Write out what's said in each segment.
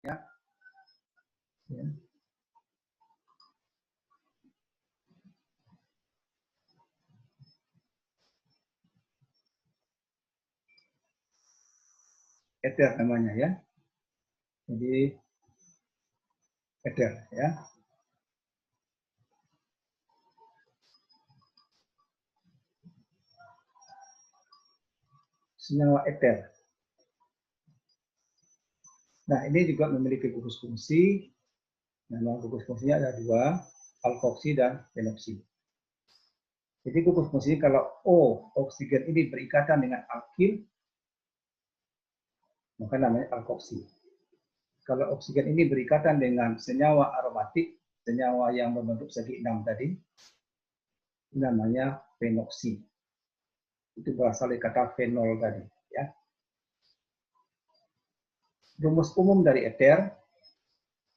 Ya. Ya. Ether namanya ya. Jadi ether ya. Senyawa ether. Nah, ini juga memiliki gugus fungsi. Nama gugus fungsinya ada dua, alkoksi dan fenoksi. Jadi gugus fungsi kalau O, oksigen ini berikatan dengan alkil, maka namanya alkoksi. Kalau oksigen ini berikatan dengan senyawa aromatik, senyawa yang membentuk segi 6 tadi, namanya fenoksi. Itu berasal dari kata fenol tadi. Ya. Rumus umum dari ether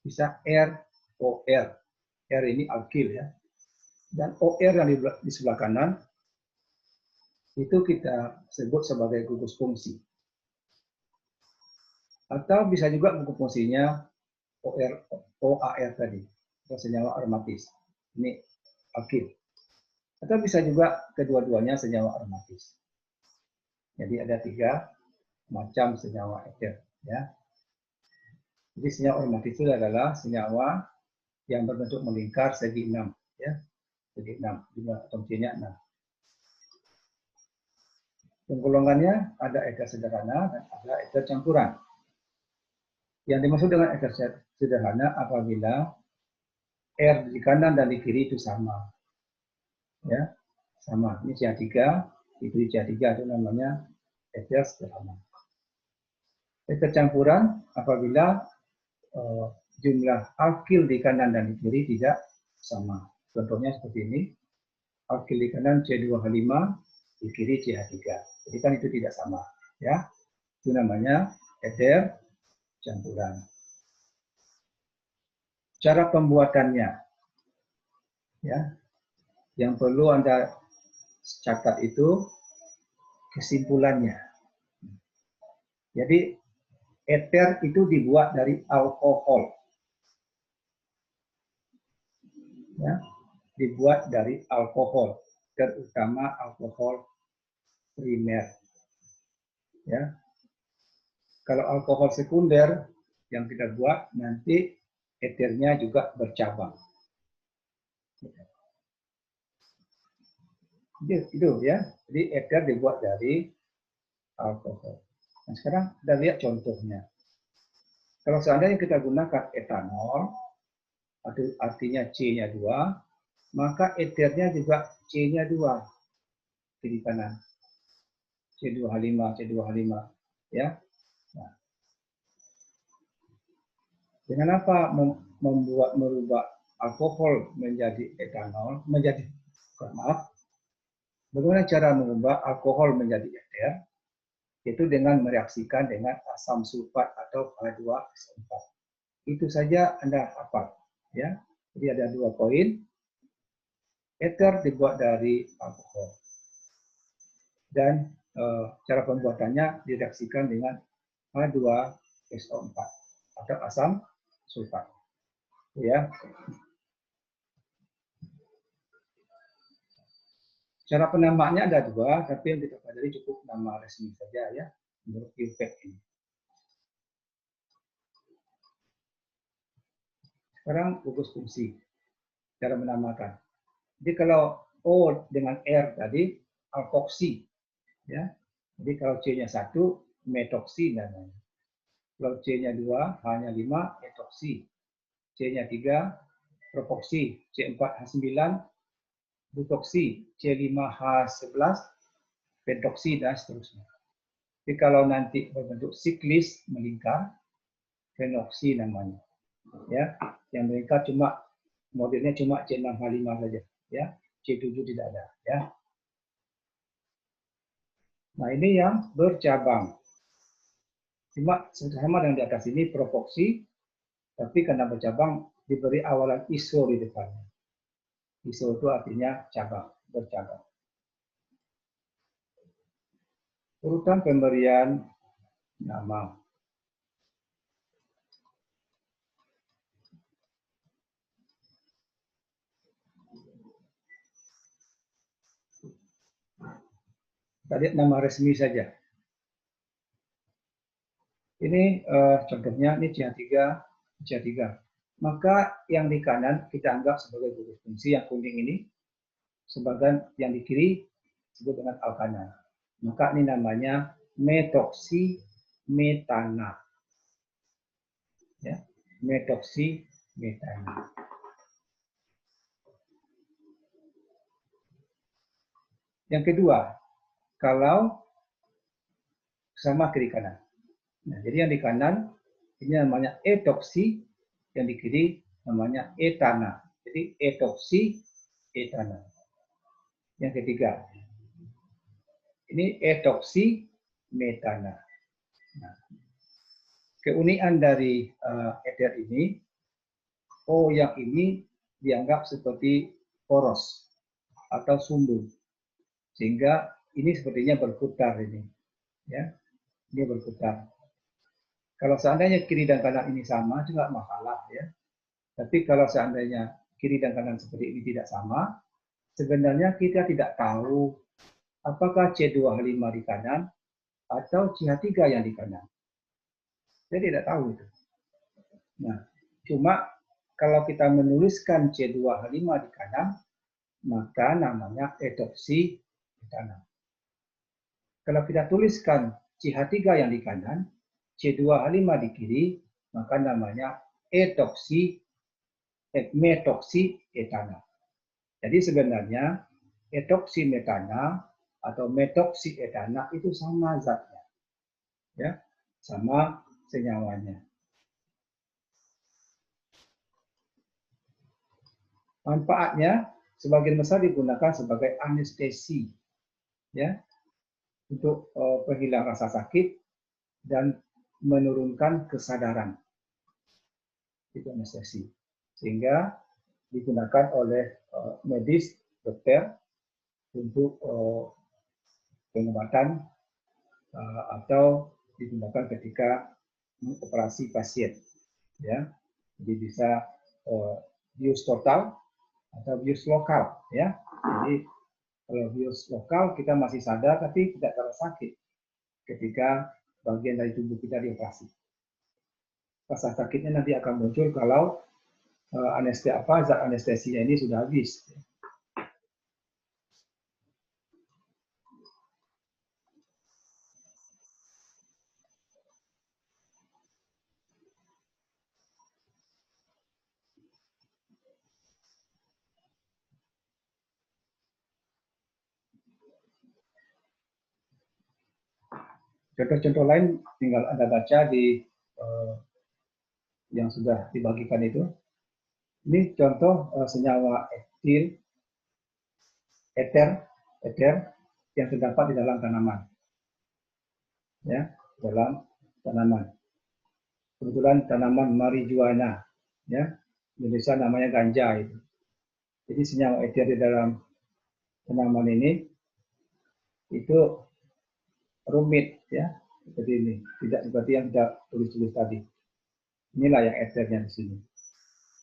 bisa ROR. R ini alkil ya. Dan OR yang di sebelah kanan itu kita sebut sebagai gugus fungsi. Atau bisa juga gugus fungsinya OAR tadi, atau senyawa aromatis. Ini alkil. Atau bisa juga kedua-duanya senyawa aromatis. Jadi ada 3 macam senyawa ether ya. Jadi senyawa aromatis itu adalah senyawa yang berbentuk melingkar segi 6 ya. Segi 6, jumlah atom C-nya 6. Penggolongannya ada ether sederhana dan ada ether campuran. Yang dimaksud dengan ether sederhana apabila R di kanan dan di kiri itu sama. Ya, sama. Ini CH3, di kiri CH3 itu namanya ether sederhana. Ether campuran apabila jumlah alkil di kanan dan di kiri tidak sama. Contohnya seperti ini. Alkil di kanan C2H5, di kiri CH3. Jadi kan itu tidak sama, ya. Itu namanya ether campuran. Cara pembuatannya, ya, yang perlu Anda catat itu kesimpulannya. Jadi ether itu dibuat dari alkohol, ya, dibuat dari alkohol, terutama alkohol primer, ya. Kalau alkohol sekunder yang kita buat nanti ethernya juga bercabang. Itu ya. Jadi ether dibuat dari alkohol. Nah, sekarang kita lihat contohnya. Kalau seandainya kita gunakan etanol, artinya C-nya 2, maka ethernya juga C-nya 2 kiri kanan. C2H5, C2H5, ya. Nah, dengan apa merubah alkohol menjadi etanol, bagaimana cara mengubah alkohol menjadi ether? Itu dengan mereaksikan dengan asam sulfat atau H2SO4. Itu saja Anda hafal, ya. Jadi ada 2 poin. Ether dibuat dari alkohol. Dan cara pembuatannya direaksikan dengan H2SO4 atau asam sulfat. Ya. Cara penambahnya ada 2, tapi yang kita pelajari cukup nama resmi saja ya, menurut UPEC ini. Sekarang gugus fungsi, cara menambahkan. Jadi kalau O dengan R tadi alkoksi, ya. Jadi kalau C-nya 1 metoksi namanya. Kalau C-nya 2 H-nya 5 etoksi. C-nya 3 propoksi, C4H9 butoksi, C5H11 pentoksi dan seterusnya. Jadi kalau nanti berbentuk siklis melingkar, fenoksi namanya. Ya, yang melingkar cuma modelnya cuma C6H5 saja, ya. C7 tidak ada, ya. Nah, ini yang bercabang. Cuma sama dengan di atas ini propoksi, tapi karena bercabang diberi awalan iso di depannya. Iso itu artinya cabang, bercabang. Urutan pemberian nama. Tadi nama resmi saja. Ini contohnya, ini CH3. Maka yang di kanan kita anggap sebagai gugus fungsi, yang kuning ini, sebagian yang di kiri disebut dengan alkana. Maka ini namanya metoksimetana. Ya, metoksimetana. Yang kedua, kalau sama kiri kanan. Nah, jadi yang di kanan ini namanya etoksi, yang di kiri namanya etana. Jadi etoksi, etana. Yang ketiga, ini etoksi, metana. Nah, keunikan dari ester ini, O yang ini dianggap seperti poros atau sumbu, sehingga ini sepertinya berputar ini, ya, ini berputar. Kalau seandainya kiri dan kanan ini sama, itu nggak masalah, ya. Tapi kalau seandainya kiri dan kanan seperti ini tidak sama, sebenarnya kita tidak tahu apakah C2H5 di kanan atau CH3 yang di kanan. Saya tidak tahu itu. Nah, cuma kalau kita menuliskan C2H5 di kanan, maka namanya etoksi di kanan. Kalau kita tuliskan CH3 yang di kanan, C2H5 di kiri, maka namanya metoksietana. Jadi sebenarnya etoksimetana atau metoksietana itu sama zatnya, ya, sama senyawanya. Manfaatnya sebagian besar digunakan sebagai anestesi, ya, untuk penghilang rasa sakit dan menurunkan kesadaran. Itu anestesi. Sehingga digunakan oleh medis, dokter untuk pengobatan atau digunakan ketika mengoperasi pasien, ya. Jadi bisa bius total atau bius lokal, ya. Jadi kalau bius lokal kita masih sadar tapi tidak terasa sakit ketika bagian dari tubuh kita dioperasi. Rasa sakitnya nanti akan muncul kalau zat anestesinya ini sudah habis. Contoh-contoh lain tinggal Anda baca di yang sudah dibagikan itu. Ini contoh senyawa eter yang terdapat di dalam tanaman, ya, dalam tanaman. Kebetulan tanaman marijuana, ya, Indonesia namanya ganja itu. Jadi senyawa eter di dalam tanaman ini itu rumit, ya, seperti ini, tidak seperti yang kita tulis tadi. Inilah yang eternya di sini.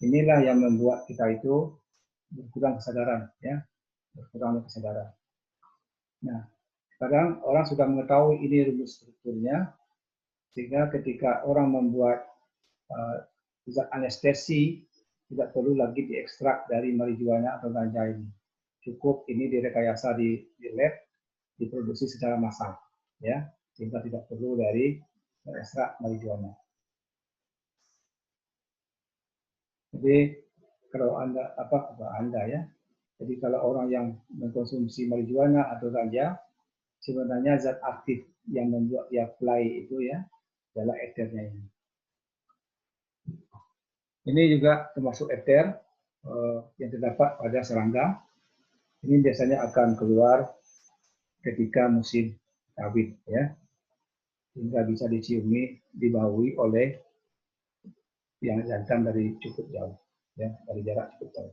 Inilah yang membuat kita itu berkurang kesadaran, ya, berkurang kesadaran. Nah, sekarang orang sudah mengetahui ini rumus strukturnya, sehingga ketika orang membuat zat anestesi tidak perlu lagi diekstrak dari marijuana atau ganja ini. Cukup ini direkayasa di lab, diproduksi secara massal, ya, sehingga tidak perlu dari ekstrak marijuana. Jadi kalau Anda ya, jadi kalau orang yang mengkonsumsi marijuana atau ganja, sebenarnya zat aktif yang membuat dia fly itu, ya, adalah eternya ini. Ini juga termasuk eter yang terdapat pada serangga. Ini biasanya akan keluar ketika musim kawin, ya, hingga bisa diciumi, dibaui oleh yang jantan dari cukup jauh, ya, dari jarak cukup jauh.